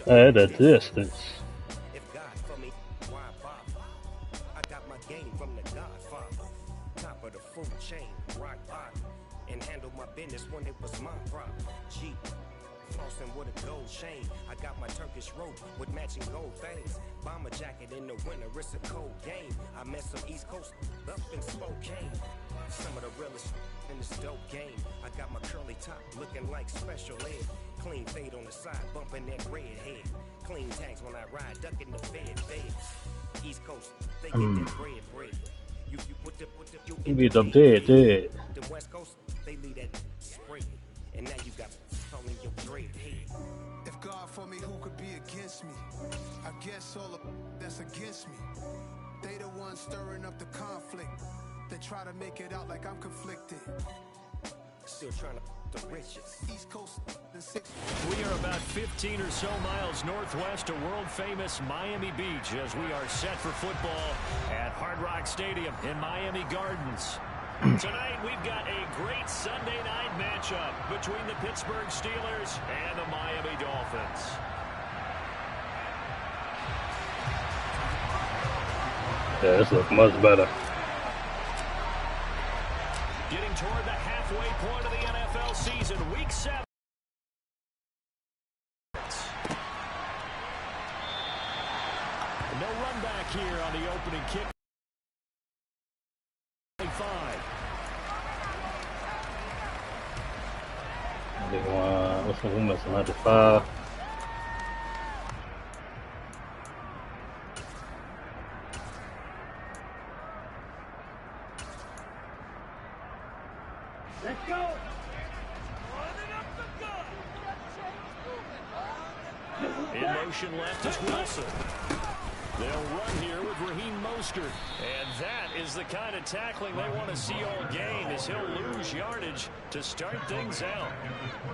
At a distance. If God for me, why bother? I got my game from the Godfather. Top of the food chain, rock bottom. And handle my business when it was my problem. G, flossing with a gold chain. I got my Turkish rope with matching gold things. Bomber jacket in the winter, it's a cold game. I met some East Coast up in Spokane. Some of the realest in this dope game. I got my curly top looking like special ed. Clean fade on the side, bumping that red head. Clean tags when I ride, ducking the feds. East Coast, they get that bread. You put the You be the dead. The West Coast, they leave that spread. And now you got calling your dread head. If God for me, who could be against me? I guess all of that's against me. They the ones stirring up the conflict. They try to make it out like I'm conflicted. Still trying to the riches. East Coast, the 6. We are about 15 or so miles northwest of world-famous Miami Beach as we are set for football at Hard Rock Stadium in Miami Gardens. Tonight, we've got a great Sunday night matchup between the Pittsburgh Steelers and the Miami Dolphins. Yeah, this looks much better. Getting toward the halfway point of the NFL season, Week 7. No run back here on the opening kick. 5. What's the woman's 95? Reco. In motion left is Wilson. They'll run here with Raheem Mostert. And that is the kind of tackling they want to see all game, as he'll lose yardage to start things out.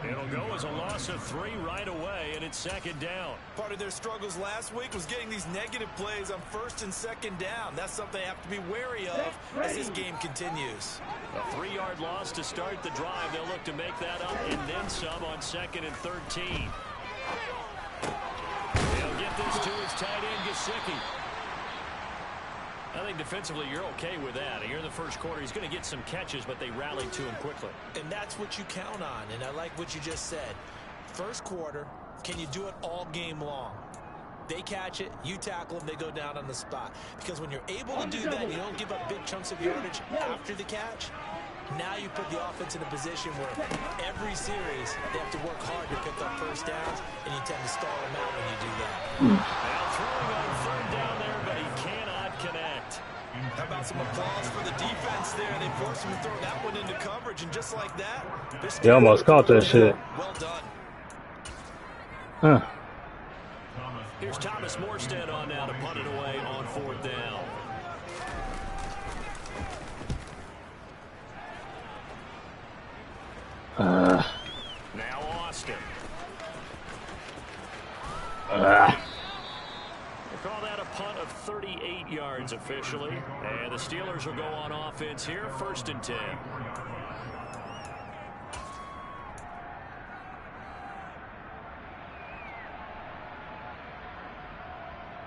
It'll go as a loss of 3 right away, and it's second down. Part of their struggles last week was getting these negative plays on first and second down. That's something they have to be wary of as this game continues. A 3-yard loss to start the drive. They'll look to make that up and then some on 2nd and 13. They'll get this to his tight end, Gesicki. I think defensively you're okay with that. Here in the first quarter, he's going to get some catches, but they rallied to him quickly. And that's what you count on, and I like what you just said. First quarter, can you do it all game long? They catch it, you tackle them, they go down on the spot. Because when you're able to do that, you don't give up big chunks of yardage after the catch. Now you put the offense in a position where every series they have to work hard to pick up first downs, and you tend to stall them out when you do that. Now throwing on 3rd down there, but he cannot connect. How about some applause for the defense there? They forced him to throw that one into coverage, and just like that, He almost caught that shit. Well done. Huh. Here's Thomas Morstead on now to punt it away on 4th down. Now Austin. We'll call that a punt of 38 yards officially. And the Steelers will go on offense here, 1st and 10.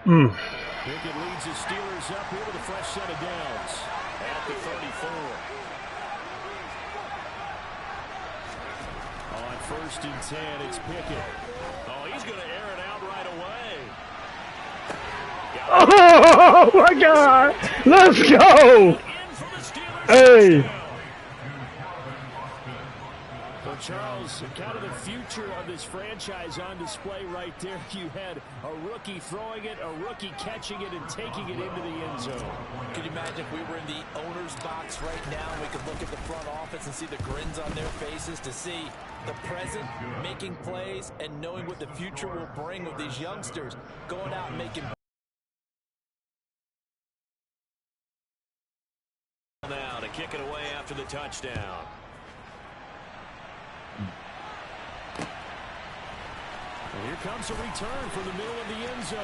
Pickett leads his Steelers up here with a fresh set of downs at the 34. On 1st and 10, it's Pickett. Oh, he's going to air it out right away. Oh my God! Let's go! Hey! Well, Charles, kind of the future of this franchise on display right there. You had a rookie throwing it, a rookie catching it, and taking it into the end zone. Could you imagine if we were in the owner's box right now and we could look at the front office and see the grins on their faces, to see the present making plays and knowing what the future will bring with these youngsters going out and making. Now to kick it away after the touchdown. And here comes a return from the middle of the end zone.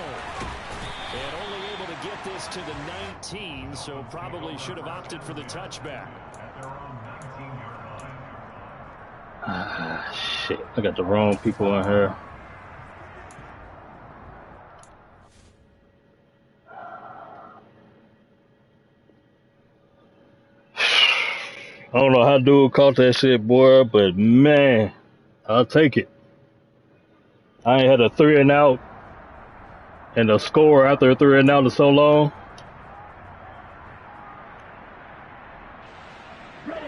And only able to get this to the 19, so probably should have opted for the touchback. Shit. I got the wrong people in here. I don't know how dude caught that shit, boy, but man, I'll take it. I ain't had a 3 and out and a score after a 3 and out is so long.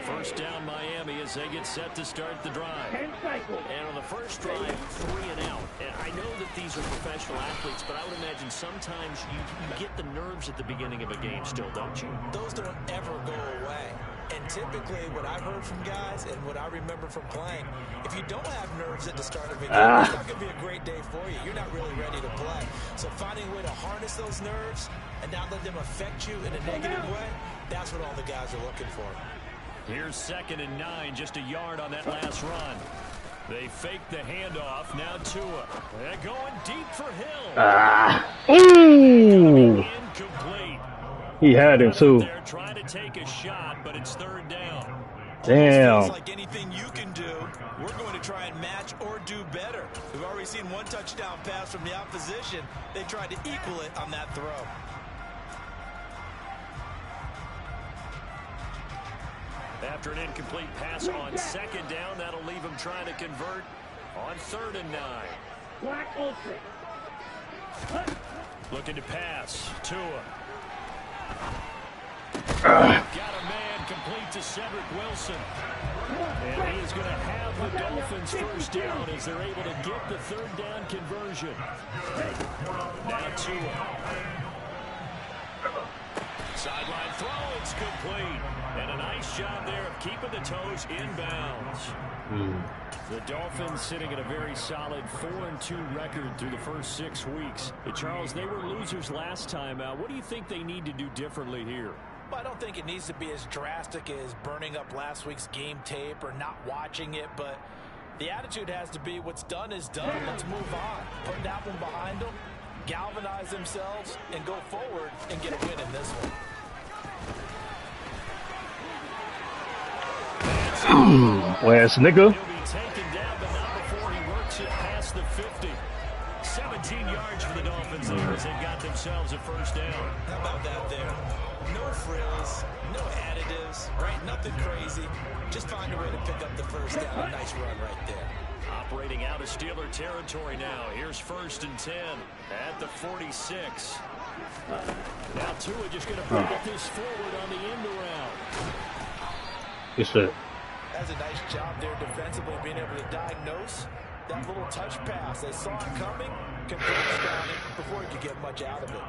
First down Miami as they get set to start the drive. And on the first drive, 3 and out. And I know that these are professional athletes, but I would imagine sometimes you get the nerves at the beginning of a game still, don't you? Those don't ever go away. And typically what I've heard from guys and what I remember from playing, if you don't have nerves at the start of a game, it's not going to be a great day for you. You're not really ready to play. So finding a way to harness those nerves and not let them affect you in a negative way, that's what all the guys are looking for. Here's 2nd and 9, just a yard on that last run. They fake the handoff. Now Tua. They're going deep for Hill. Ooh! Incomplete. He had him too. They're trying to take a shot, but it's 3rd down. Damn. Like anything you can do, we're going to try and match or do better. We've already seen 1 touchdown pass from the opposition. They tried to equal it on that throw. After an incomplete pass on 2nd down, that'll leave him trying to convert on 3rd and 9. Looking to pass. Tua. Got a man complete to Cedric Wilson. And he is going to have the Dolphins first down as they're able to get the 3rd down conversion. Now Tua. Sideline throw, it's complete. And a nice job there of keeping the toes inbounds. The Dolphins sitting at a very solid 4-2 record through the first 6 weeks. Charles, they were losers last time out. What do you think they need to do differently here? Well, I don't think it needs to be as drastic as burning up last week's game tape or not watching it, but the attitude has to be what's done is done. Let's move on. Put that one behind them, galvanize themselves, and go forward and get a win in this one. Last nigga. He'll be taken down, but not before he works it past the 50. 17 yards for the Dolphins there as they've got themselves a first down. How about that there? No frills, no additives, right? Nothing crazy. Just find a way to pick up the first down. A nice run right there. Operating out of Steeler territory now. Here's 1st and 10 at the 46. Now Tua just going to bring this forward on the end around. It's a That's a nice job there defensively, being able to diagnose that little touch pass. They saw it coming, converged on it before he could get much out of it.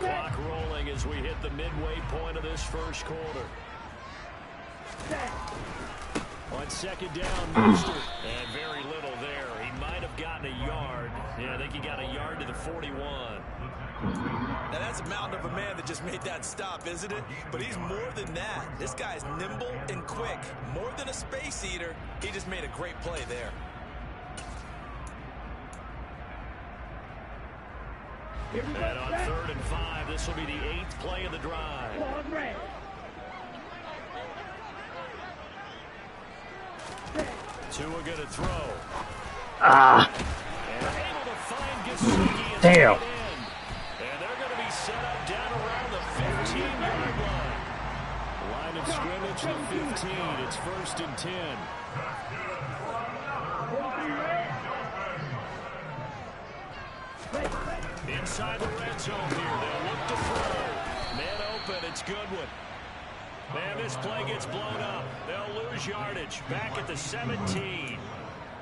Clock rolling as we hit the midway point of this first quarter. On 2nd down, Mostert. And very little there. He might have gotten a yard. Yeah, I think he got a yard to the 41. Now that's a mountain of a man that just made that stop, isn't it? But he's more than that. This guy's nimble and quick. More than a space eater. He just made a great play there. And on 3rd and 5, this will be the 8th play of the drive. Tua going to throw. And able to find Gesicki. damn. And they're going to be set up down around the 15-yard line. Line of scrimmage, the 15. It's 1st and 10. Inside the red zone here. They'll look to throw. Man open. It's Goodwin. Man, this play gets blown up. They'll lose yardage. Back at the 17.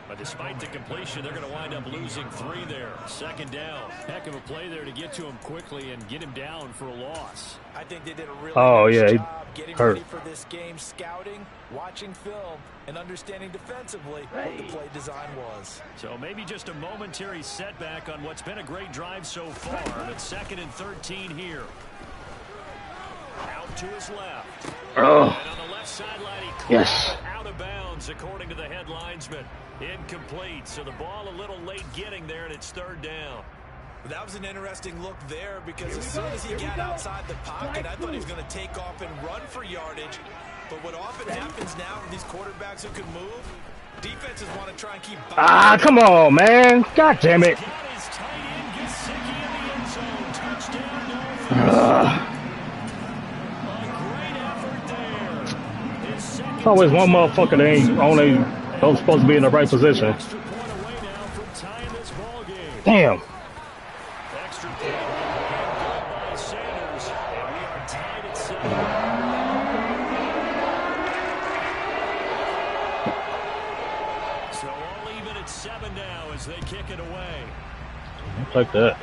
But despite the completion, they're going to wind up losing 3 there. 2nd down. Heck of a play there to get to him quickly and get him down for a loss. I think they did a really nice job getting hurt. ready for this game, scouting, watching film, and understanding defensively what the play design was. So maybe just a momentary setback on what's been a great drive so far. But 2nd and 13 here. Out to his left. Oh. And on the left sideline, he caught it out of bounds, according to the head linesman. Incomplete. So the ball a little late getting there, and it's 3rd down. That was an interesting look there because as soon as he got outside the pocket, I thought he was going to take off and run for yardage. But what often happens now with these quarterbacks who can move, defenses want to try and keep... Ah, come on, man. God damn it. It's always one motherfucker that ain't only don't supposed to be in the right position. Damn. Extra point by Sanders, and we are tied at 7. So all even at 7 now as they kick it away. Like that.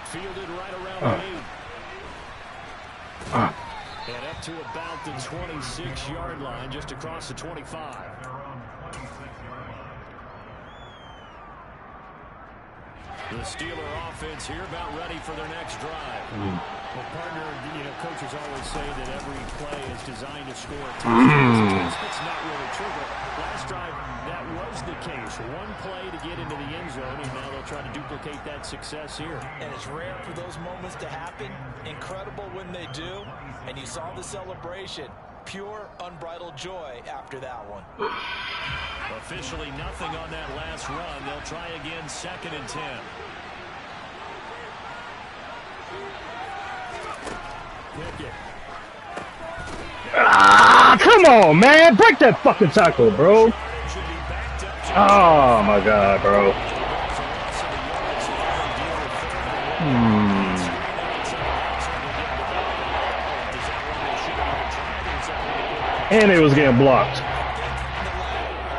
Fielded right around the 8. And up to about the 26-yard line, just across the 25. The Steeler offense here about ready for their next drive. Well, partner, coaches always say that every play is designed to score a touchdown. That's not really true, but last drive, that was the case. One play to get into the end zone, and now they'll try to duplicate that success here. And it's rare for those moments to happen. Incredible when they do. And you saw the celebration. Pure, unbridled joy after that one. Officially nothing on that last run. They'll try again, 2nd and 10. Pickett. Ah, come on, man. Break that fucking tackle, bro. Oh, my God, bro. And it was getting blocked.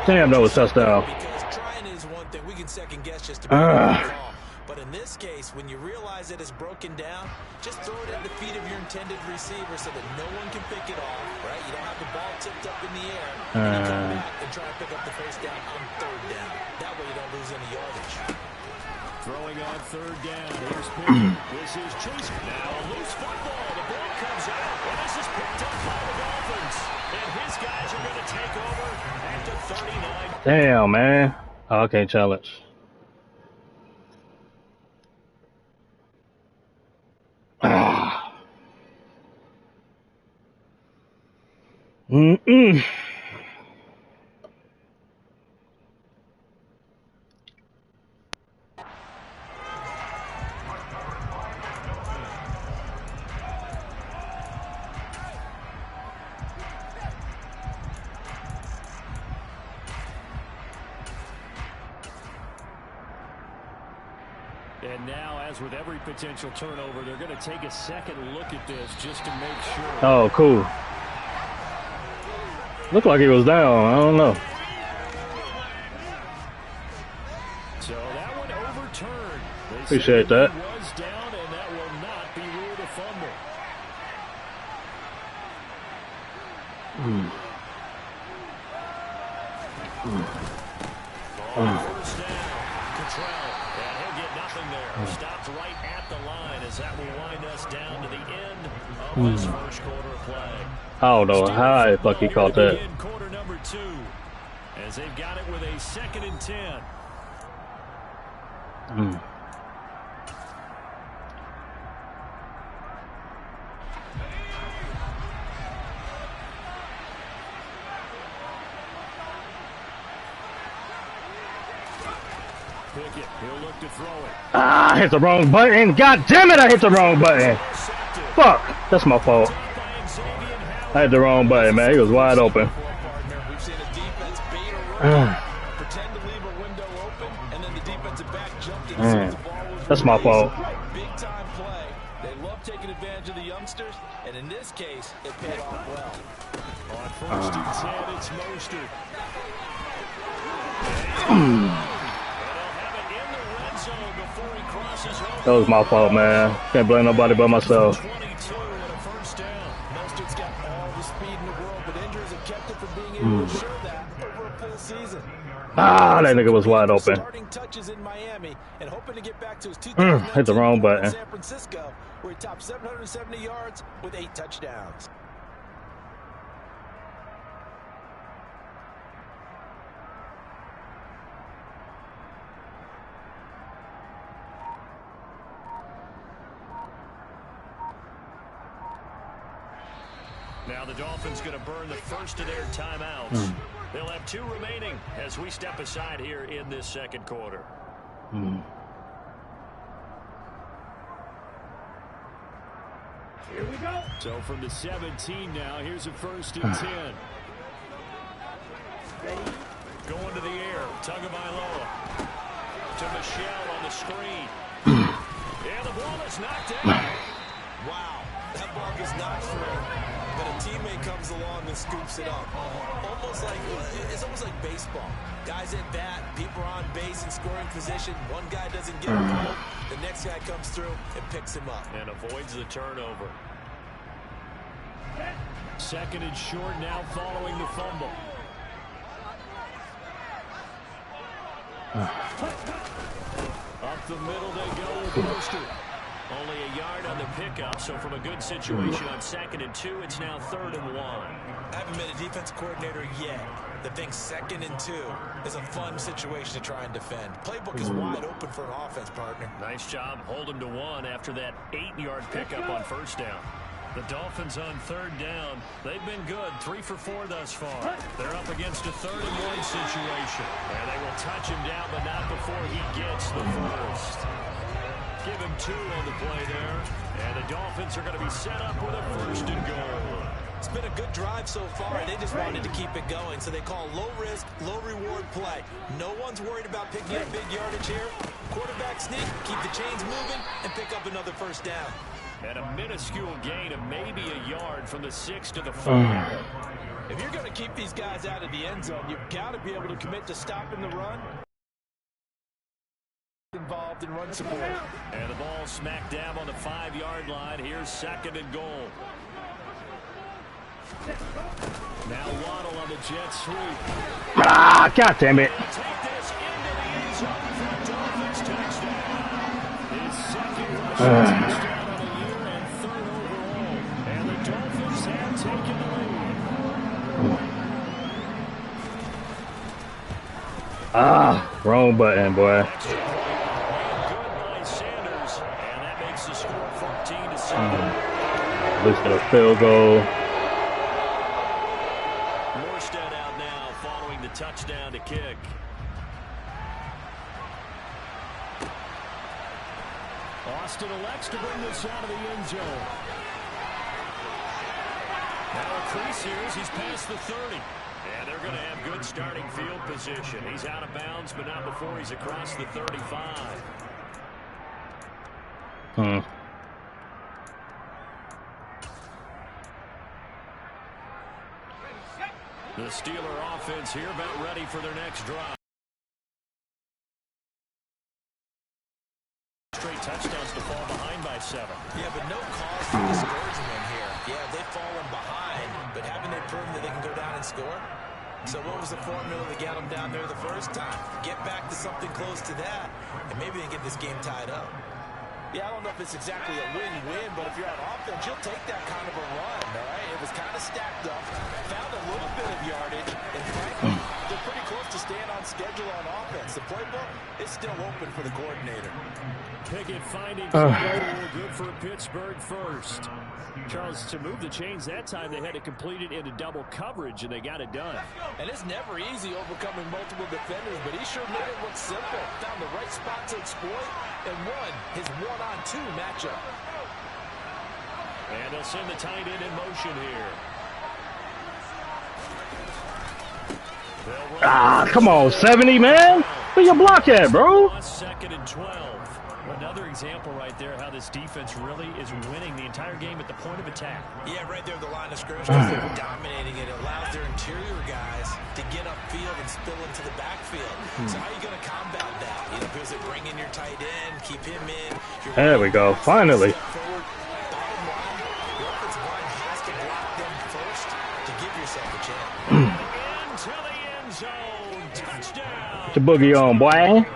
Damn, that was touchdown. Because trying is one thing. We can second guess just about the call. But in this case, when you realize that it's broken down, just throw it at the feet of your intended receiver so that no one can pick it off, right? You don't have the ball tipped up in the air. And you come back and try to pick up the first down on 3rd down. That way you don't lose any yardage. Throwing on 3rd down. Here's Pickett. This is Chase. Now a loose football. The ball comes out. And this is picked up by the Dolphins. And his guys are going to take over at the 39. Damn, man. Oh, I can't challenge. And now, as with every potential turnover, they're going to take a second look at this just to make sure. Oh, cool. Looked like he was down. I don't know. So that one overturned. Appreciate that. He was down, and that will not be ruled a fumble. First down. Cottrell. And he'll get nothing there. Stopped right at the line as that will wind us down to the end of this first quarter of play. I don't know how the fuck he caught that. Quarter number 2 as they've got it with a 2nd and 10. Pickett, he'll look to throw it. Ah, I hit the wrong button. God damn it, I hit the wrong button. Fuck, that's my fault. I hit the wrong button, man. He was wide open. We've seen a defense bait a run, pretend to leave a window open, and then the defensive back jumped in as soon as the ball was That's my fault. Big time play. They love taking advantage of the youngsters, and in this case, it paid off well. On 1st and 10, it's Mostert. That was my fault, man. Can't blame nobody but myself. 22 and a first down. Mostert's got all the speed in the world, but injuries have kept him from being able to show that over a full season. Ah, that nigga was wide open. Starting touches in Miami and hoping to get back to his Hit the wrong button. San Francisco, where he topped 770 yards with 8 touchdowns. Now the Dolphins going to burn the first of their timeouts. They'll have 2 remaining as we step aside here in this second quarter. Here we go. So from the 17 now, here's a 1st and 10. Going to the air. Tagovailoa to Michelle on the screen. And the ball is knocked out. Wow, that ball gets knocked through, but a teammate comes along and scoops it up. It's almost like baseball. Guys at bat, people are on base in scoring position. One guy doesn't get a goal, the next guy comes through and picks him up. And avoids the turnover. 2nd and short now following the fumble. Up the middle they go with Brewster. Only a yard on the pickup, so from a good situation on 2nd and 2, it's now 3rd and 1. I haven't been a defense coordinator yet that thinks 2nd and 2 is a fun situation to try and defend. Playbook is wide open for an offense, partner. Nice job holding to 1 after that 8-yard pickup on 1st down. The Dolphins on 3rd down. They've been good, 3 for 4 thus far. They're up against a 3rd and 1 situation. And they will touch him down, but not before he gets the first. Give him 2 on the play there. And the Dolphins are going to be set up with a 1st and goal. It's been a good drive so far, and they just wanted to keep it going. So they call low-risk, low-reward play. No one's worried about picking up big yardage here. Quarterback sneak, keep the chains moving, and pick up another 1st down. And a minuscule gain of maybe a yard from the 6 to the 4. If you're going to keep these guys out of the end zone, you've got to be able to commit to stopping the run. Involved in run support. And the ball smack dab on the 5-yard line. Here's 2nd and goal. Now Waddle on the jet sweep. Ah, God damn it. Take this into the end zone for a Dolphins touchdown. His 2nd rushing touchdown of the year and 3rd overall. And the Dolphins have taken the lead. Ah, wrong button, boy. Extra point good by Sanders, and that makes the score 14-7. At least got a field goal. Touchdown to kick. Austin elects to bring this out of the end zone. Now a crease here as he's past the 30. And they're going to have good starting field position. He's out of bounds, but not before he's across the 35. The Steeler offense here about ready for their next drive. Straight touchdowns to fall behind by 7. Yeah, but no cause for discouragement here. Yeah, they've fallen behind, but haven't they proven that they can go down and score? So what was the formula to get them down there the first time? Get back to something close to that, and maybe they get this game tied up. Yeah, I don't know if it's exactly a win-win, but if you're on offense, you'll take that kind of a run, all right? It was kind of stacked up, found a little bit of yardage, and frankly, they're pretty close to staying on schedule on offense. The playbook is still open for the coordinator. Pickett finding good for Pittsburgh first. Charles, to move the chains that time, they had to complete it into double coverage, and they got it done. And it's never easy overcoming multiple defenders, but he sure made it look simple. Found the right spot to exploit and won his one-on-two matchup. And they'll send the tight end in motion here. Ah, come on, 70, man. Where your block at, bro? 2nd and 12. Another example right there how this defense really is winning the entire game at the point of attack. Yeah, right there at the line of scrimmage, because they were dominating it. It allows their interior guys to get upfield and spill into the backfield. So how are you going to combat that? You know, because they bring in your tight end, keep him in. There we go, finally. Forward. Bottom line, your offensive line has to block them first to give yourself a chance. Into the end zone. Touchdown. Put your boogie on, boy.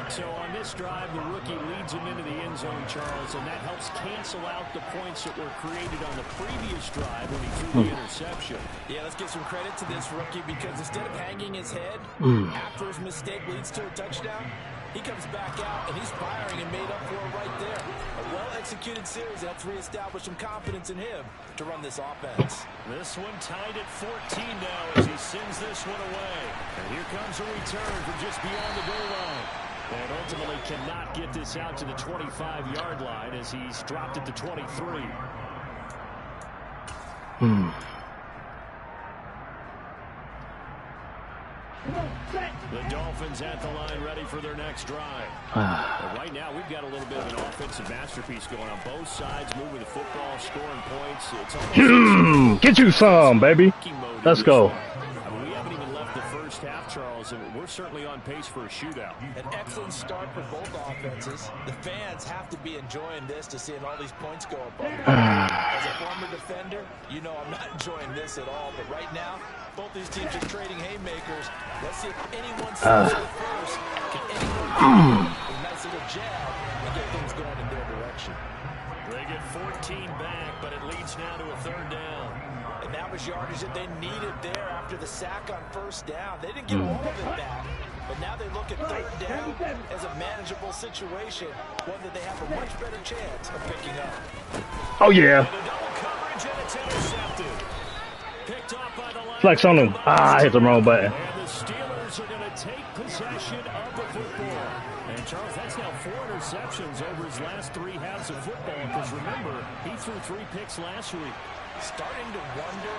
So on this drive, the rookie leads him into the end zone, Charles, and that helps cancel out the points that were created on the previous drive when he threw the interception. Yeah, let's give some credit to this rookie because instead of hanging his head after his mistake leads to a touchdown, He comes back out, and he's firing and made up for it right there. A well-executed series that's reestablished some confidence in him to run this offense. This one tied at 14 now as he sends this one away. And here comes a return from just beyond the goal line. And ultimately cannot get this out to the 25-yard line as he's dropped it to 23. The Dolphins at the line ready for their next drive. But right now, we've got a little bit of an offensive masterpiece going on both sides, moving the football, scoring points. It's almost get you some, baby. Let's go. We haven't even left the first half, Charles, and we're certainly on pace for a shootout. An excellent start for both offenses. The fans have to be enjoying this to seeing all these points go up on the board. As a former defender, you know I'm not enjoying this at all, but right now, both these teams are trading haymakers. Let's see if anyone steps up first. Can anyone get a nice little jab and get things going in their direction? They get 14 back, but it leads now to a third down. And that was yardage that they needed there after the sack on first down. They didn't get all of it back, but now they look at third down as a manageable situation, one that they have a much better chance of picking up. Oh, yeah. Double coverage, and it's intercepted. Picked off by the line. Flex on him. Ah, I hit the wrong button. And the Steelers are going to take possession of the football. And Charles, that's now 4 interceptions over his last 3 halves of football. Because remember, he threw 3 picks last week. Starting to wonder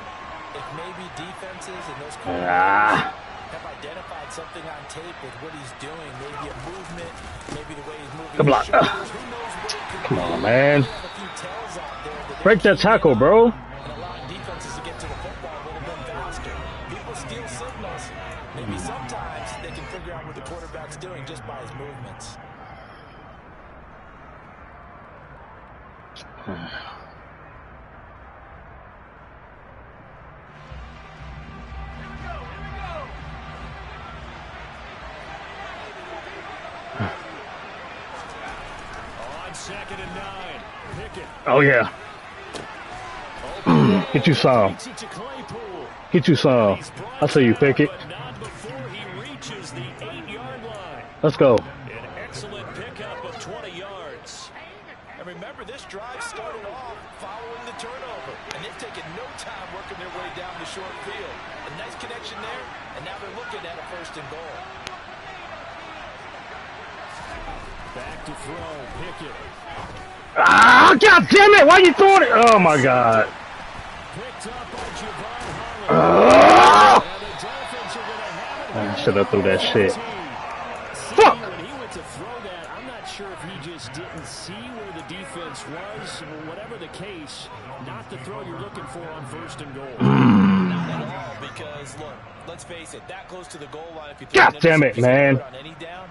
if maybe defenses and those coordinators have identified something on tape with what he's doing. Maybe a movement, maybe the way he's moving. Good block. Who knows what it could Come be. on, man. They have a few tells out there that Break that tackle, bro. and allowing defenses to get to the football a little bit faster. People steal signals. Maybe sometimes they can figure out what the quarterback's doing just by his movements. On 2nd and 9. Pickett. Oh, yeah. Get you some. Takes it to Claypool. Get you some. I see you, Pickett. But not before he reaches the 8-yard line. Let's go. An excellent pickup of 20 yards. And remember, this drive started off following the turnover, and they've taken no time working their way down the short field. A nice connection there, and now they're looking at a 1st and goal. Back to throw, Pickett. Ah, God damn it. Why you throwing it? Oh, my God. Picked up by Javon Holland. And the Dolphins are going to have it. I should have threw that shit. See, Fuck. when he went to throw that, I'm not sure if he just didn't see where the defense was, or whatever the case, not the throw you're looking for on 1st and goal. Not at all, because, look, let's face it, that close to the goal line, if you throw God damn it, man. on any down,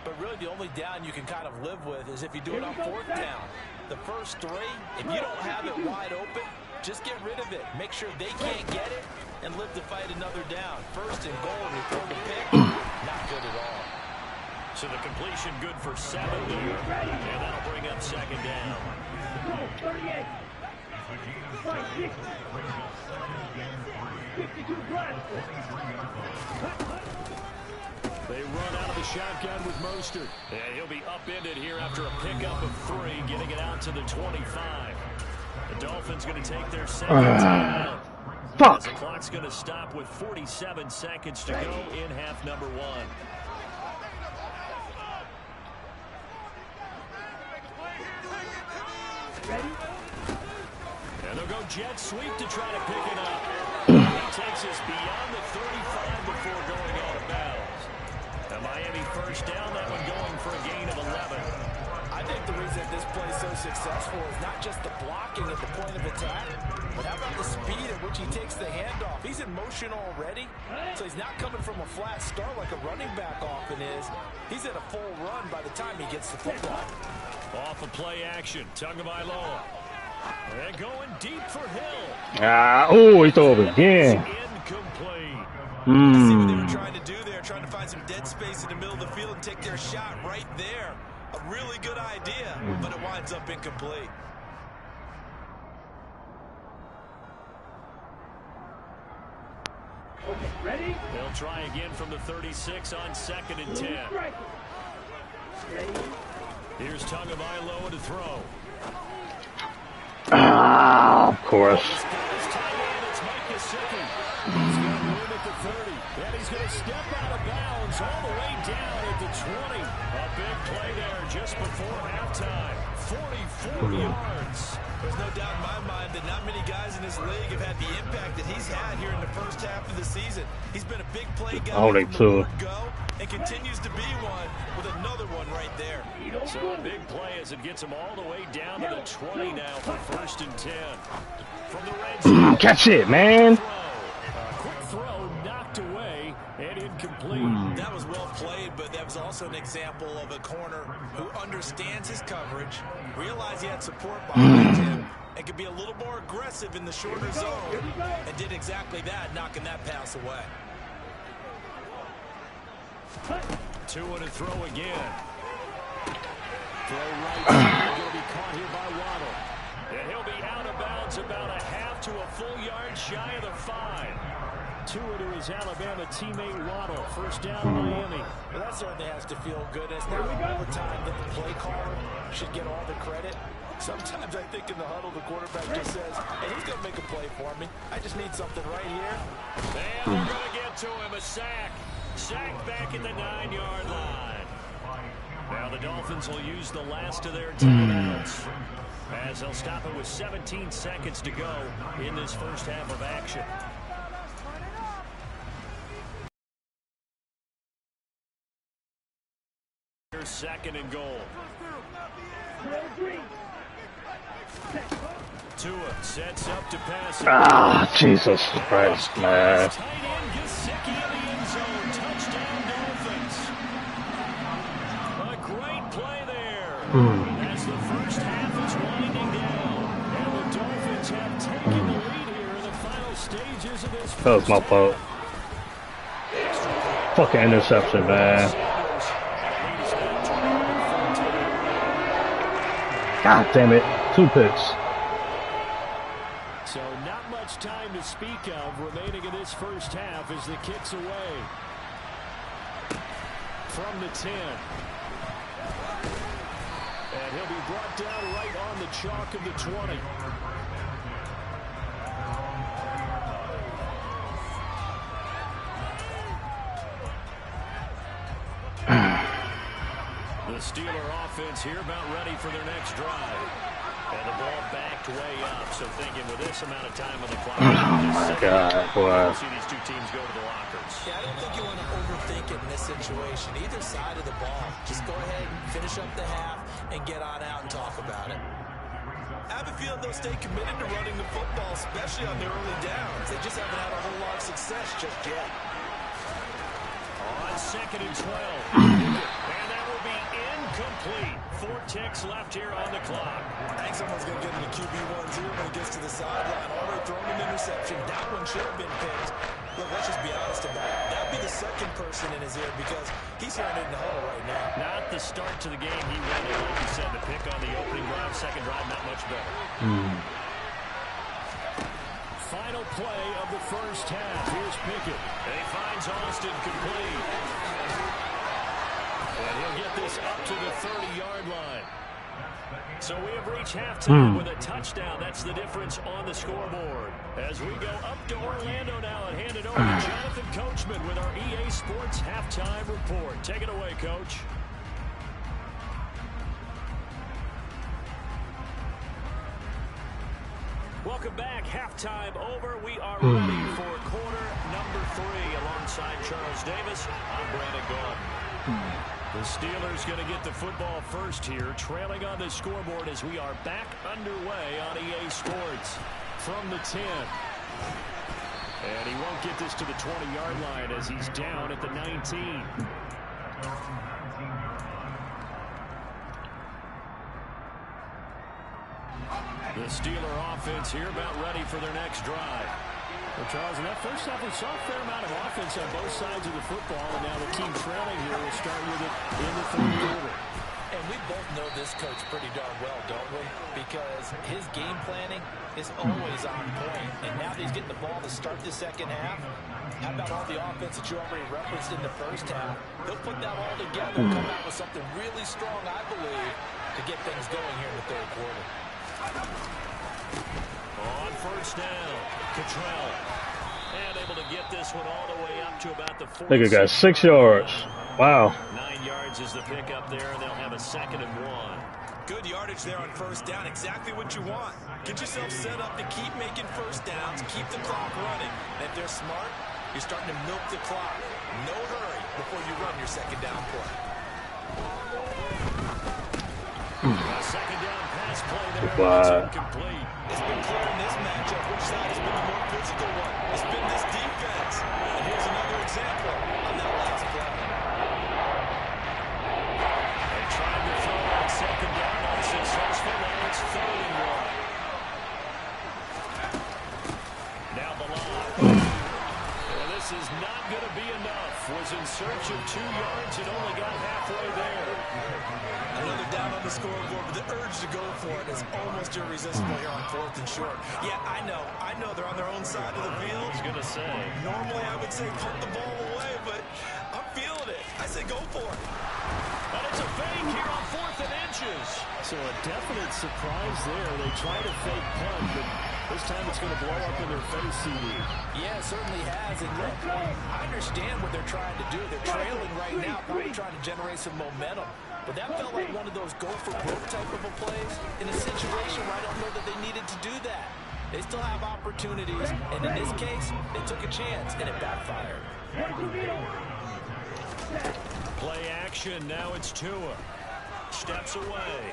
but really the only down you can kind of live with is if you do it on 4th down. The first 3, if you don't have it wide open, just get rid of it. Make sure they can't get it and live to fight another down. 1st and goal, and you throw the pick, not good at all. So the completion good for 7 there, and that'll bring up 2nd down. They run out of the shotgun with Mostert. And he'll be upended here after a pickup of 3, getting it out to the 25. The Dolphins going to take their 2nd timeout. Fuck. The clock's going to stop with 47 seconds to go in half number 1. And they'll go jet sweep to try to pick it up. He takes us beyond the 35 before going out of bounds. The Miami 1st down, that one going for a gain of 11. I think the reason this play is so successful is not just the blocking at the point of attack, but how about the speed at which he takes the handoff? He's in motion already, so he's not coming from a flat start like a running back often is. He's at a full run by the time he gets the football. Off of play action, Tagovailoa. And going deep for Hill. Oh, he threw it again. Incomplete. I see what they were trying to do there, trying to find some dead space in the middle of the field and take their shot right there. A really good idea, but it winds up incomplete. Okay, ready? They'll try again from the 36 on 2nd and 10. Here's Tagovailoa to throw. Ah, of course. He's got room at the 30. And he's going to step out of bounds all the way down at the 20. A big play there just before halftime. 44 yards. There's no doubt in my mind that not many guys in this league have had the impact that he's had here in the first half of the season. He's been a big play guy from the word go and continues to be one with another one right there. So a big play as it gets him all the way down to the 20 now for 1st and 10. From the red zone. Catch it, man. A quick throw knocked away and incomplete. That was well played, but that was also an example of a corner who understands his coverage, realized he had support behind him, and could be a little more aggressive in the shorter zone, and did exactly that, knocking that pass away. Tua to throw again. Throw right side, going to be caught here by Waddle. And he'll be out of bounds about a half to a full yard shy of the 5. Tua to his Alabama teammate Waddle. First down Miami. Well, that certainly has to feel good. It's not all the time that the play caller should get all the credit. Sometimes I think in the huddle the quarterback just says, hey, he's going to make a play for me. I just need something right here. And they're going to get to him. A sack. Sack back at the 9-yard line. Now the Dolphins will use the last of their timeouts as they'll stop it with 17 seconds to go in this first half of action. Here's 2nd and goal. Tua sets up to pass. Ah, Jesus Christ, man. Tight end Gesicki in the end zone. Touchdown Dolphins. A great play there. As the first half is winding down, and the Dolphins have taken the lead here in the final stages of this. That was my fault. Fucking interception, man. God damn it. 2 picks. So not much time to speak of remaining in this first half as the kick's away. From the 10. And he'll be brought down right on the chalk of the 20. The Steeler offense here about ready for their next drive. And the ball backed way up, so thinking with this amount of time on the clock. Oh my God, boy. See these two teams go to the lockers. Yeah, I don't think you want to overthink it in this situation. Either side of the ball. Just go ahead and finish up the half and get on out and talk about it. I have a feeling they'll stay committed to running the football, especially on the early downs. They just haven't had a whole lot of success just yet. On 2nd and 12. And that will be incomplete. 4 ticks left here on the clock. I think someone's going to get into QB1 here when it gets to the sideline. Already thrown an interception. That one should have been picked. Look, let's just be honest about it. That would be the second person in his ear because he's hearing it in the huddle right now. Not the start to the game he wanted. Like you said, the pick on the opening drive, second drive, not much better. Final play of the first half. Here's Pickett. And he finds Austin complete. And he'll get this up to the 30-yard line. So we have reached halftime with a touchdown. That's the difference on the scoreboard. As we go up to Orlando now and hand it over to Jonathan Coachman with our EA Sports Halftime Report. Take it away, Coach. Welcome back. Halftime over. We are ready for quarter number 3. Alongside Charles Davis, I'm Brandon Gordon. The Steelers going to get the football first here, trailing on the scoreboard as we are back underway on EA Sports. From the 10. And he won't get this to the 20-yard line as he's down at the 19. The Steeler offense here about ready for their next drive. Well, Charles, in that first half, we saw a fair amount of offense on both sides of the football, and now the team trailing here will start with it in the third quarter. And we both both know this coach pretty darn well, don't we? Because his game planning is always on point. And now that he's getting the ball to start the second half, how about all the offense that you already referenced in the first half? He'll put that all together and come out with something really strong, I believe, to get things going here in the third quarter. On first down, Cottrell. And able to get this one all the way up to about the 40. Nigga got 6 yards. Wow. 9 yards is the pickup there, and they'll have a 2nd and 1. Good yardage there on first down. Exactly what you want. Get yourself set up to keep making first downs, keep the clock running. And if they're smart, you're starting to milk the clock. No hurry before you run your second down play. A second down pass play there. It's incomplete. It's been clear in this matchup which side has been the more physical one. It's been this defense. And here's another example on that last play. They tried to throw on second down, unsuccessful. Now it's 3rd and 1. Now the line. And this is not going to be enough. Was in search of 2 yards and only got halfway there. Another down on the scoreboard, but the urge to go for it is almost irresistible here on 4th and short. Yeah, I know they're on their own side of the field. I was going to say. Normally I would say put the ball away, but I'm feeling it. I say go for it. But it's a fake here on 4th and inches. So a definite surprise there. They try to fake punt, but this time it's going to blow up in their face, CD. Yeah, it certainly has. And look, I understand what they're trying to do. They're trailing right now, probably trying to generate some momentum. But that felt like one of those go-for-broke type of a plays in a situation where I don't know that they needed to do that. They still have opportunities, and in this case, they took a chance, and it backfired. Play action. Now it's Tua. Steps away.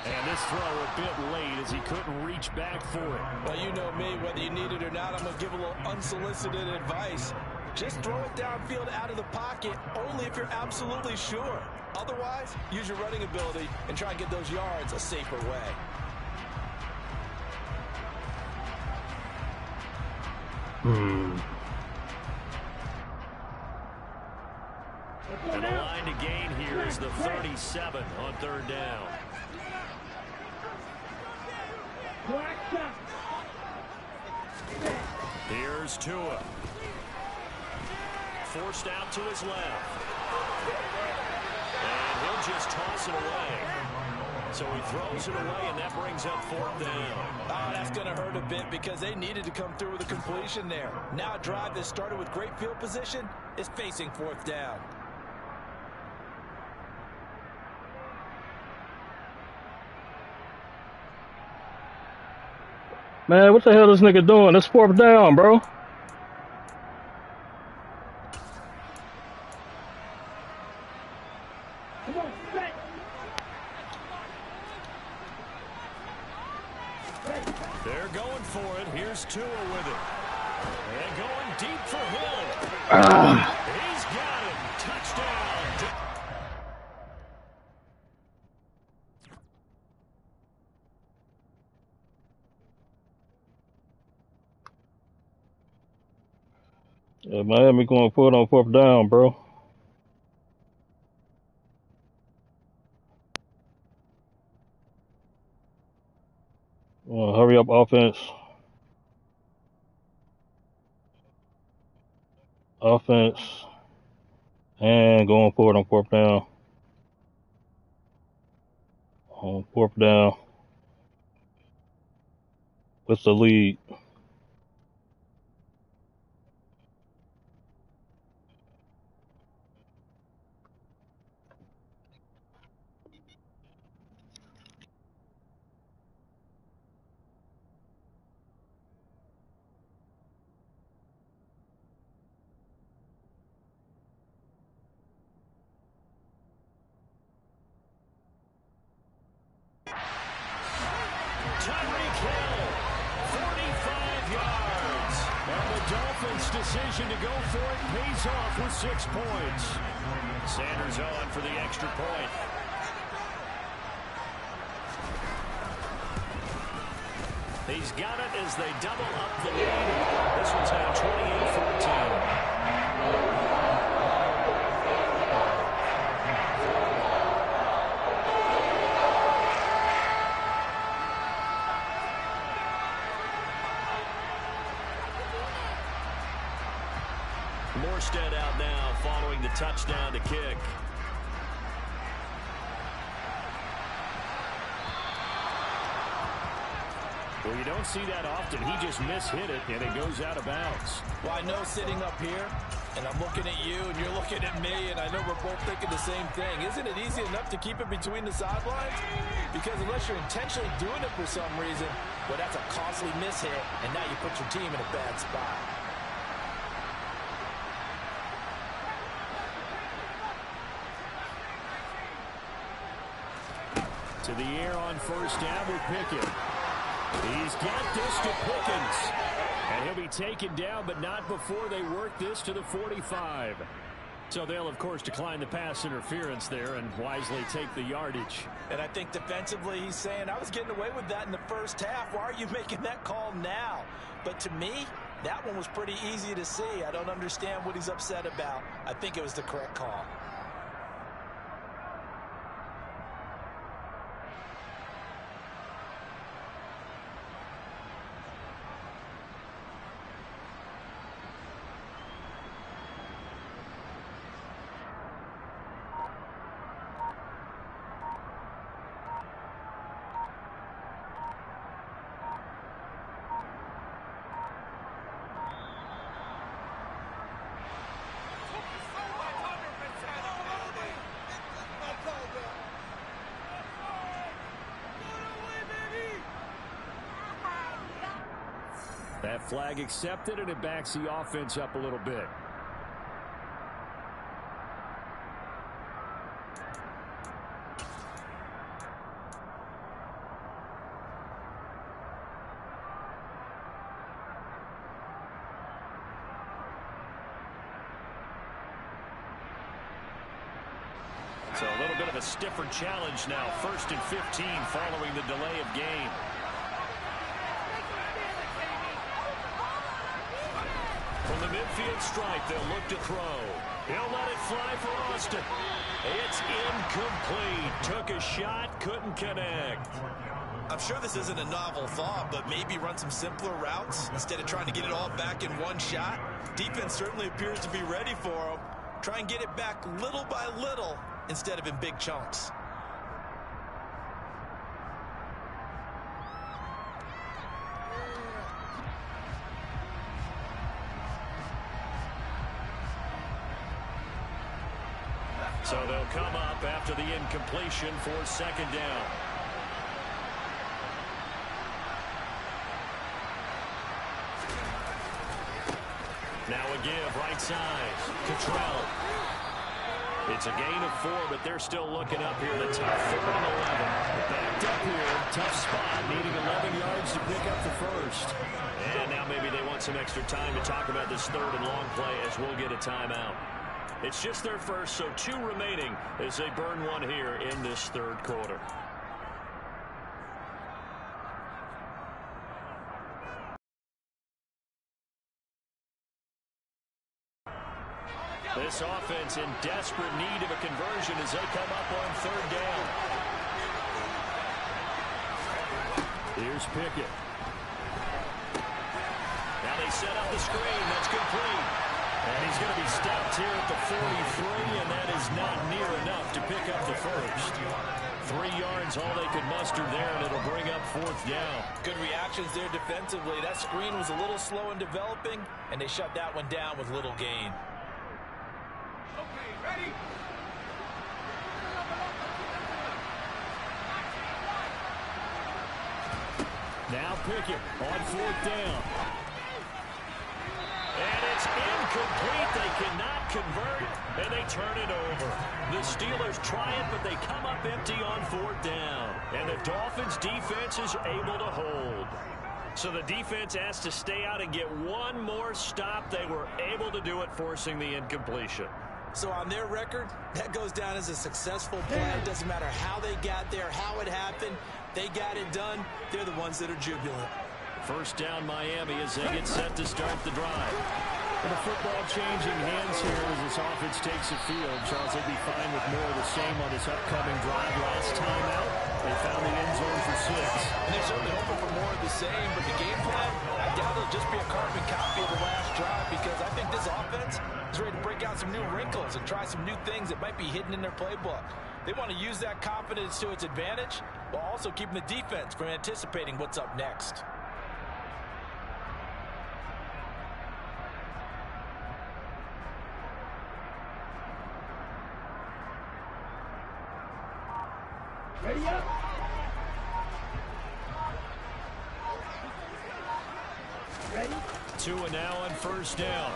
And this throw a bit late as he couldn't reach back for it. Well, you know me, whether you need it or not, I'm going to give a little unsolicited advice. Just throw it downfield out of the pocket, only if you're absolutely sure. Otherwise, use your running ability and try and get those yards a safer way. And the line to gain here is the 37 on 3rd down. Here's Tua. Forced out to his left. And he'll just toss it away. So he throws it away, and that brings up 4th down. Oh, that's going to hurt a bit because they needed to come through with a completion there. Now a drive that started with great field position is facing 4th down. Man, what the hell is this nigga doing? It's 4th down, bro. They're going for it. Here's Tua with it. And going deep for Hill. He's got him. Touchdown. Yeah, Miami going for it on 4th down, bro. Hurry up, offense. Offense. And going for it on 4th down. On 4th down. What's the lead? Tyreek Hill, 45 yards. And the Dolphins' decision to go for it pays off with 6 points. Sanders on for the extra point. He's got it as they double up the lead. This one's now 28-14. Armstead out now following the touchdown to kick. Well, you don't see that often. He just mishit it, and it goes out of bounds. Well, I know sitting up here, and I'm looking at you, and you're looking at me, and I know we're both thinking the same thing. Isn't it easy enough to keep it between the sidelines? Because unless you're intentionally doing it for some reason, well, that's a costly mishit, and now you put your team in a bad spot. To the air on first down with Pickett. He's got this to Pickens. And he'll be taken down, but not before they work this to the 45. So they'll, of course, decline the pass interference there and wisely take the yardage. And I think defensively he's saying, I was getting away with that in the first half. Why are you making that call now? But to me, that one was pretty easy to see. I don't understand what he's upset about. I think it was the correct call. That flag accepted, and it backs the offense up a little bit. So a little bit of a stiffer challenge now. 1st and 15 following the delay of game. From the midfield stripe, they'll look to throw. He'll let it fly for Austin. It's incomplete. Took a shot, couldn't connect. I'm sure this isn't a novel thought, but maybe run some simpler routes instead of trying to get it all back in one shot. Defense certainly appears to be ready for him. Try and get it back little by little instead of in big chunks. So they'll come up after the incompletion for 2nd down. Now a give, right side. Cottrell. It's a gain of 4, but they're still looking up here. The top 3rd and 11. Backed up here. Tough spot. Needing 11 yards to pick up the first. And now maybe they want some extra time to talk about this 3rd and long play as we'll get a timeout. It's just their first, so 2 remaining as they burn one here in this 3rd quarter. This offense in desperate need of a conversion as they come up on 3rd down. Here's Pickett. Now they set up the screen. That's complete. And he's going to be stopped here at the 43, and that is not near enough to pick up the first. 3 yards, all they could muster there, and it'll bring up 4th down. Good reactions there defensively. That screen was a little slow in developing, and they shut that one down with little gain. Okay, ready? Now Pickett on 4th down. And it's incomplete. They cannot convert, and they turn it over. The Steelers try it, but they come up empty on 4th down. And the Dolphins' defense is able to hold. So the defense has to stay out and get one more stop. They were able to do it, forcing the incompletion. So on their record, that goes down as a successful play. It doesn't matter how they got there, how it happened. They got it done. They're the ones that are jubilant. 1st down Miami as they get set to start the drive. The football changing hands here as this offense takes the field. Charles, they'd be fine with more of the same on this upcoming drive. Last time out, they found the end zone for 6. And they're certainly hoping for more of the same, but the game plan, I doubt it'll just be a carbon copy of the last drive, because I think this offense is ready to break out some new wrinkles and try some new things that might be hidden in their playbook. They want to use that confidence to its advantage while also keeping the defense from anticipating what's up next. Ready up. Ready. 2 and now on first down.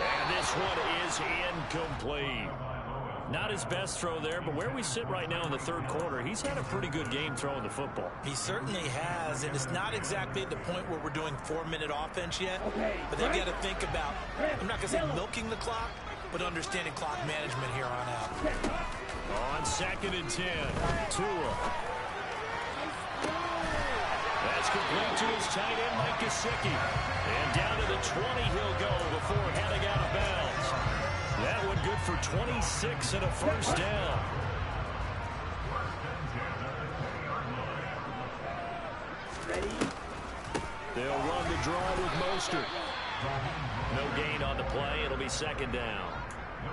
And this one is incomplete. Not his best throw there, but where we sit right now in the third quarter, he's had a pretty good game throwing the football. He certainly has, and it's not exactly at the point where we're doing 4-minute offense yet, but they've got to think about, I'm not going to say milking the clock, but understanding clock management here on out. On 2nd and 10, Tua. That's complete to his tight end, Mike Gesicki. And down to the 20 he'll go before heading out of bounds. That one good for 26 and a first down. Ready. They'll run the draw with Mostert. No gain on the play. It'll be 2nd down.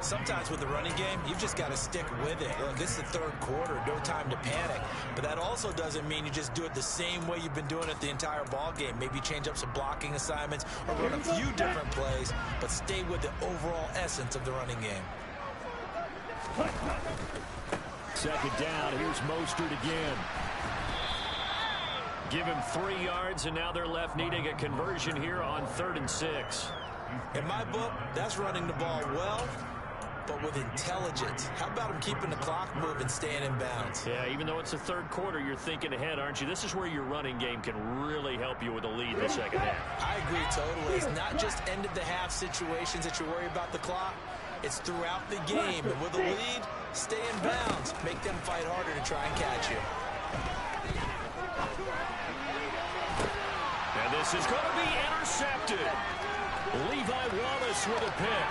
Sometimes with the running game, you've just got to stick with it. Look, this is the third quarter, no time to panic. But that also doesn't mean you just do it the same way you've been doing it the entire ball game. Maybe change up some blocking assignments or run a few different plays, but stay with the overall essence of the running game. 2nd down. Here's Mostert again. Give him 3 yards, and now they're left needing a conversion here on 3rd and 6. In my book, that's running the ball well, but with intelligence. How about him keeping the clock moving, staying in bounds? Yeah, even though it's the third quarter, you're thinking ahead, aren't you? This is where your running game can really help you with a lead in the second half. I agree totally. It's not just end-of-the-half situations that you worry about the clock. It's throughout the game. And with a lead, stay in bounds. Make them fight harder to try and catch you. And this is going to be intercepted. Levi Wallace with a pick.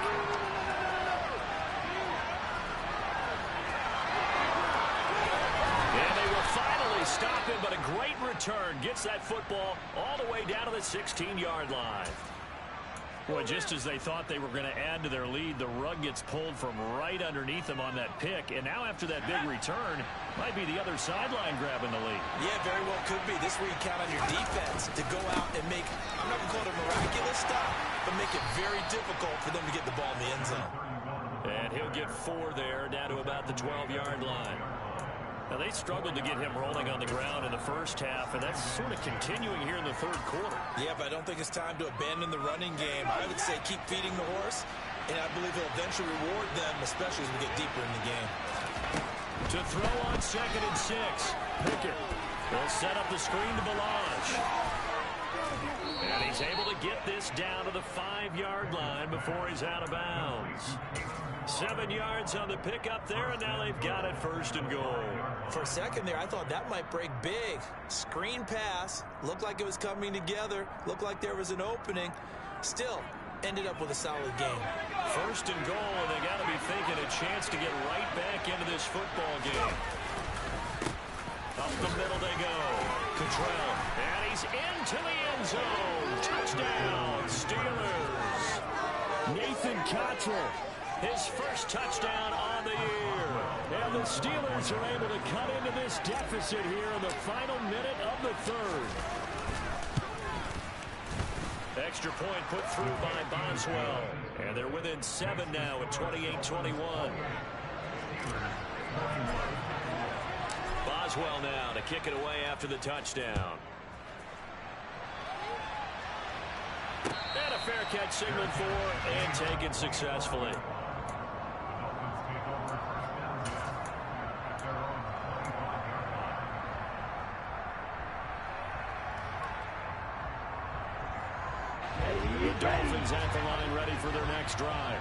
And they will finally stop him, but a great return. Gets that football all the way down to the 16-yard line. Boy, just as they thought they were going to add to their lead, the rug gets pulled from right underneath them on that pick. And now after that big return, might be the other sideline grabbing the lead. Yeah, very well could be. This is where you count on your defense to go out and make, I'm not going to call it a miraculous stop, but make it very difficult for them to get the ball in the end zone. And he'll get 4 there, down to about the 12-yard line. Now, they struggled to get him rolling on the ground in the first half, and that's sort of continuing here in the third quarter. Yeah, but I don't think it's time to abandon the running game. I would say keep feeding the horse, and I believe he'll eventually reward them, especially as we get deeper in the game. To throw on 2nd and 6, Pickett will set up the screen to Balazs. And he's able to get this down to the 5-yard line before he's out of bounds. 7 yards on the pickup there, and now they've got it 1st and goal. For a second there, I thought that might break big. Screen pass. Looked like it was coming together. Looked like there was an opening. Still, ended up with a solid game. 1st and goal, and they got to be thinking a chance to get right back into this football game. Up the middle they go. Cottrell, and he's into the end zone. Touchdown, Steelers. Nathan Cottrell, his first touchdown on the year. And the Steelers are able to cut into this deficit here in the final minute of the third. Extra point put through by Boswell. And they're within 7 now at 28-21. Boswell now to kick it away after the touchdown. And a fair catch signaled for and taken successfully. The Dolphins at the line ready for their next drive.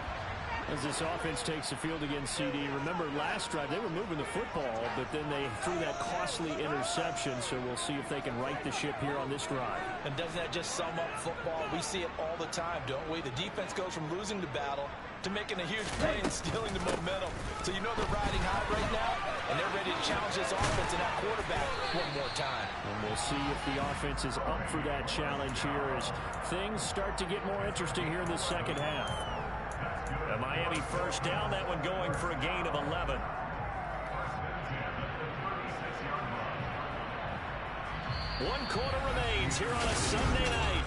As this offense takes the field against CD, remember last drive they were moving the football, but then they threw that costly interception, so we'll see if they can right the ship here on this drive. And doesn't that just sum up football? We see it all the time, don't we? The defense goes from losing the battle to making a huge play and stealing the momentum. So you know they're riding high right now, and they're ready to challenge this offense and that quarterback one more time. And we'll see if the offense is up for that challenge here as things start to get more interesting here in the second half. A Miami first down, that one going for a gain of 11. One quarter remains here on a Sunday night.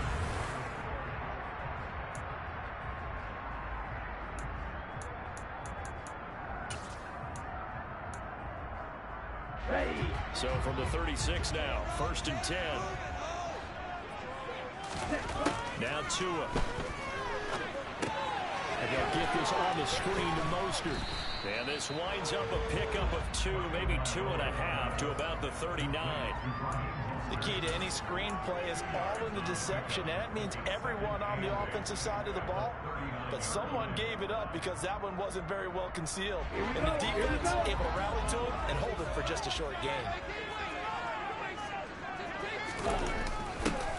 Ready. So from the 36 now, 1st and 10. Now Tua. And they'll get this on the screen to Mostert. And this winds up a pickup of 2, maybe 2.5 to about the 39. The key to any screen play is all in the deception. And that means everyone on the offensive side of the ball. But someone gave it up because that one wasn't very well concealed. And the defense able to rally to it and hold it for just a short gain.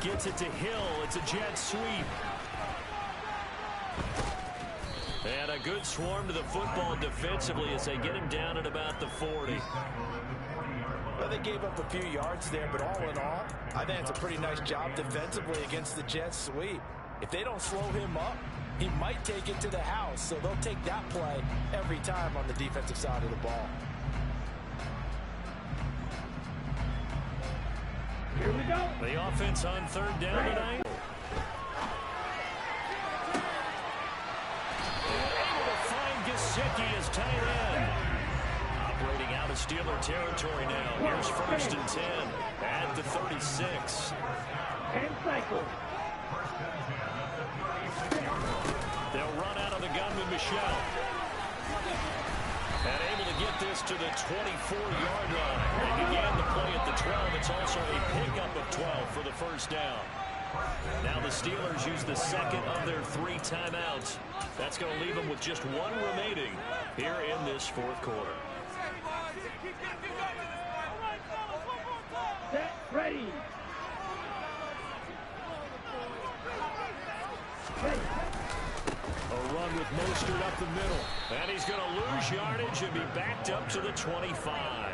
Gets it to Hill. It's a jet sweep. And a good swarm to the football defensively as they get him down at about the 40. Well, they gave up a few yards there, but all in all, I think it's a pretty nice job defensively against the jet sweep. If they don't slow him up, he might take it to the house, so they'll take that play every time on the defensive side of the ball. Here we go. The offense on 3rd down tonight. Able to find Gesicki as tight end. Operating out of Steeler territory now. Here's 1st and 10 at the 36. And cycle. They'll run out of the gun with Michelle. And able to get this to the 24-yard line. They began the play at the 12. It's also a pickup of 12 for the 1st down. Now the Steelers use the second of their 3 timeouts. That's going to leave them with just 1 remaining here in this 4th quarter. Set. Ready. Ready. A run with Mostert up the middle. And he's going to lose yardage and be backed up to the 25.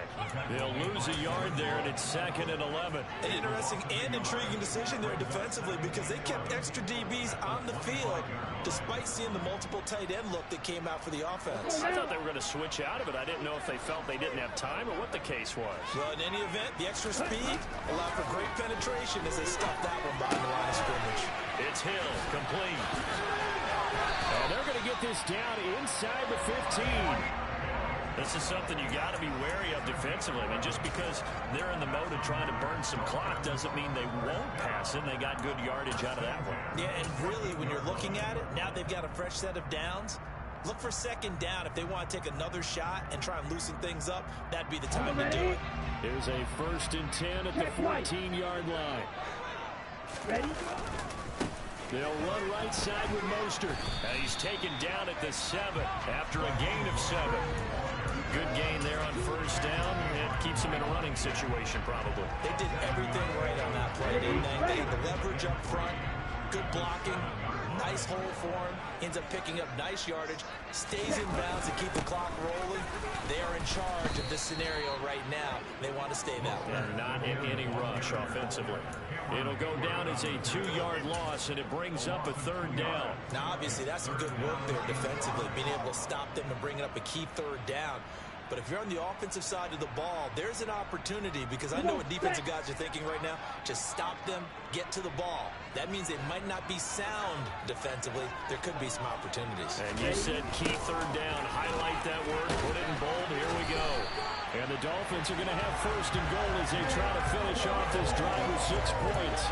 They'll lose a yard there, and it's 2nd and 11. An interesting and intriguing decision there defensively because they kept extra DBs on the field despite seeing the multiple tight end look that came out for the offense. I thought they were going to switch out of it. I didn't know if they felt they didn't have time or what the case was. Well, in any event, the extra speed allowed for great penetration as they stuffed that one behind the line of scrimmage. It's Hill, complete. And they're going to get this down inside the 15. This is something you got to be wary of defensively. I mean, just because they're in the mode of trying to burn some clock doesn't mean they won't pass it. They got good yardage out of that one. Yeah, and really, when you're looking at it, now they've got a fresh set of downs. Look for 2nd down if they want to take another shot and try and loosen things up. That'd be the time to do it. Here's a 1st and 10 at the 14-yard line. Ready. They'll run right side with Mostert. And he's taken down at the 7 after a gain of 7. Good gain there on 1st down. It keeps him in a running situation probably. They did everything right on that play, didn't they? They had the leverage up front, good blocking, nice hole for him, ends up picking up nice yardage, stays in bounds to keep the clock rolling. They are in charge of this scenario right now. They want to stay that way. They're not in any rush offensively. It'll go down as a 2-yard loss, and it brings up a 3rd down. Now, obviously, that's some good work there defensively, being able to stop them and bringing up a key 3rd down. But if you're on the offensive side of the ball, there's an opportunity because I know what defensive guys are thinking right now. Just stop them, get to the ball. That means they might not be sound defensively. There could be some opportunities. And you said key 3rd down. Highlight that word. Put it in bold. Here we go. And the Dolphins are going to have 1st and goal as they try to finish off this drive with 6 points.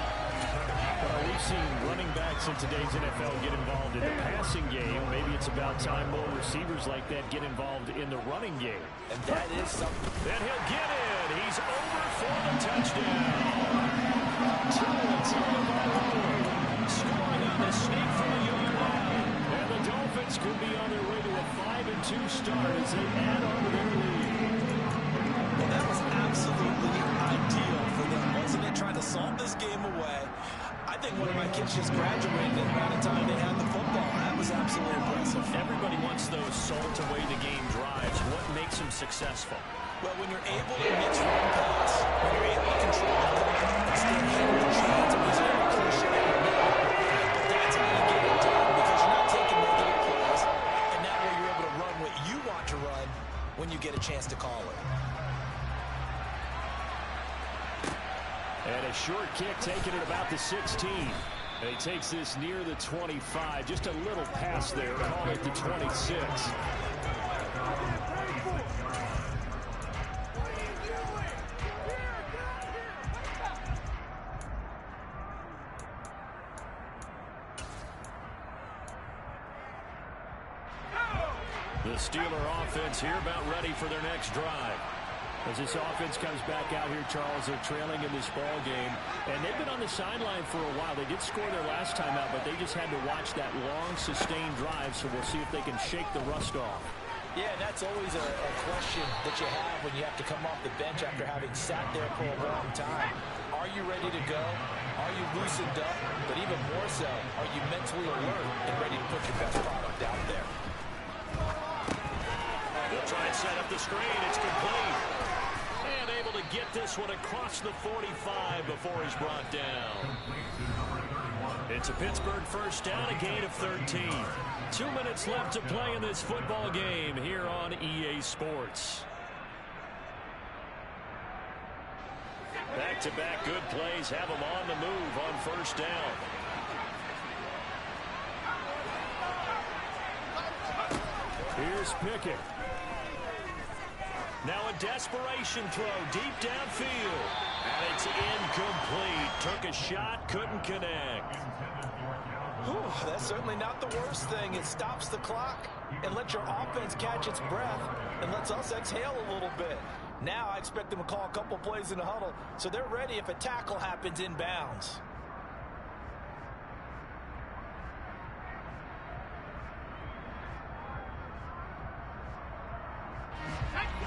We've seen running backs in today's NFL get involved in the passing game. Maybe it's about time more receivers like that get involved in the running game. And that is something. Then he'll get it. He's over for the touchdown. Tua scoring on the sneak for the yard line. And the Dolphins Giants could be on their way to a 5-2 start as they add on to their lead. Well, that was absolutely ideal for them, wasn't it? Trying to solve this game away. I think one of my kids just graduated in the amount of time they had the football. That was absolutely impressive. Everybody wants those salt-away-the-game drives. What makes them successful? Well, when you're able to mix run pass, when you're able to control the clock, instead of hitting the chains, it was very cliche. But that's how you get it done, because you're not taking negative plays, and that way you're able to run what you want to run when you get a chance to call it. And a short kick taken at about the 16. And he takes this near the 25. Just a little pass there. Call it the 26. The Steeler offense here about ready for their next drive. As this offense comes back out here, Charles, they're trailing in this ball game. And they've been on the sideline for a while. They did score their last time out, but they just had to watch that long, sustained drive. So we'll see if they can shake the rust off. Yeah, and that's always a question that you have when you have to come off the bench after having sat there for a long time. Are you ready to go? Are you loosened up? But even more so, are you mentally alert and ready to put your best product out there? They'll try and set up the screen. It's complete. And able to get this one across the 45 before he's brought down. It's a Pittsburgh first down, a gain of 13. 2 minutes left to play in this football game here on EA Sports. Back-to-back good plays have them on the move on first down. Here's Pickett. Now a desperation throw deep downfield. And it's incomplete. Took a shot, couldn't connect. Whew, that's certainly not the worst thing. It stops the clock and lets your offense catch its breath and lets us exhale a little bit. Now I expect them to call a couple plays in the huddle so they're ready if a tackle happens inbounds.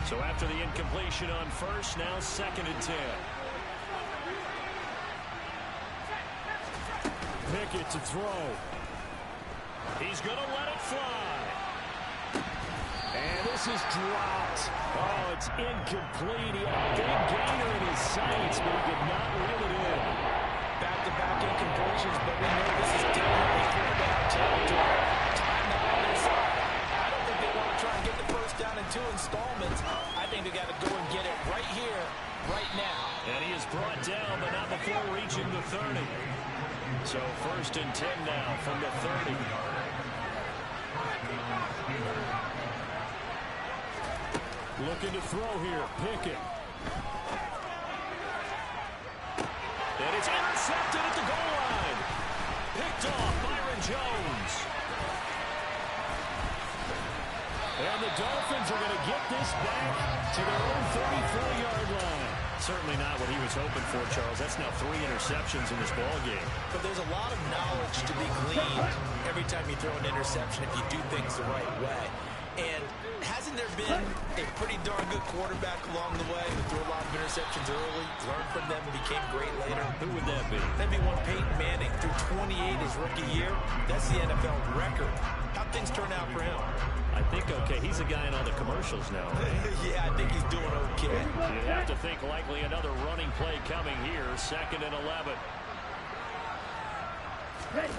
So after the incompletion on first, now 2nd and 10. Pickett to throw. He's going to let it fly. And this is dropped. Oh, it's incomplete. He had a big gainer in his sights, but he could not reel it in. Back-to-back incompletions, but we know this is definitely fourth down territory. Time now on their side. I don't think they want to try and get the first down in 2 installments. I think they got to go and get it right here, right now. And he is brought down, but not before reaching the 30. So 1st and 10 now from the 30. Looking to throw here, Pickett. And it's intercepted at the goal line. Picked off Byron Jones. And the Dolphins are going to get this back to their own 34-yard line. Certainly not what he was hoping for, Charles. That's now 3 interceptions in this ball game. But there's a lot of knowledge to be gleaned every time you throw an interception if you do things the right way. And hasn't there been a pretty darn good quarterback along the way who threw a lot of interceptions early, learned from them, and became great later? Who would that be? That'd be one Peyton Manning threw 28 his rookie year. That's the NFL record. How'd things turn out for him? I think okay. He's a guy in all the commercials now. Yeah, I think he's doing okay. You'd have to think likely another running play coming here. 2nd and 11. Ready.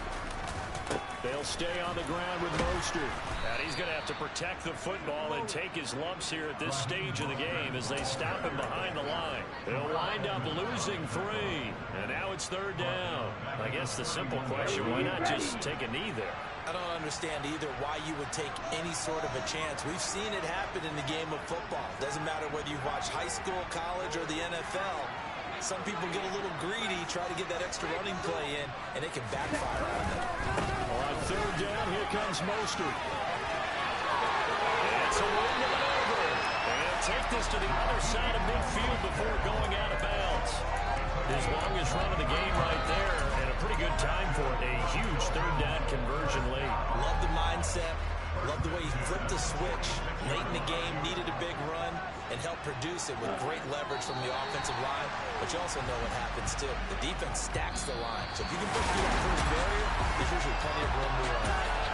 They'll stay on the ground with Mostert. And he's going to have to protect the football and take his lumps here at this stage of the game as they stop him behind the line. They'll wind up losing 3. And now it's 3rd down. I guess the simple question, why not just take a knee there? I don't understand either why you would take any sort of a chance. We've seen it happen in the game of football. Doesn't matter whether you watch high school, college, or the NFL. Some people get a little greedy, try to get that extra running play in, and it can backfire on them. On 3rd down, here comes Mostert. It's a win to maneuver. And take this to the other side of midfield before going out of bounds. His longest run of the game right there, and a pretty good time for it. A huge 3rd down conversion late. Love the mindset. Love the way he flipped the switch late in the game, needed a big run, and helped produce it with great leverage from the offensive line. But you also know what happens, too. The defense stacks the line. So if you can break through that first barrier, there's usually plenty of room to run.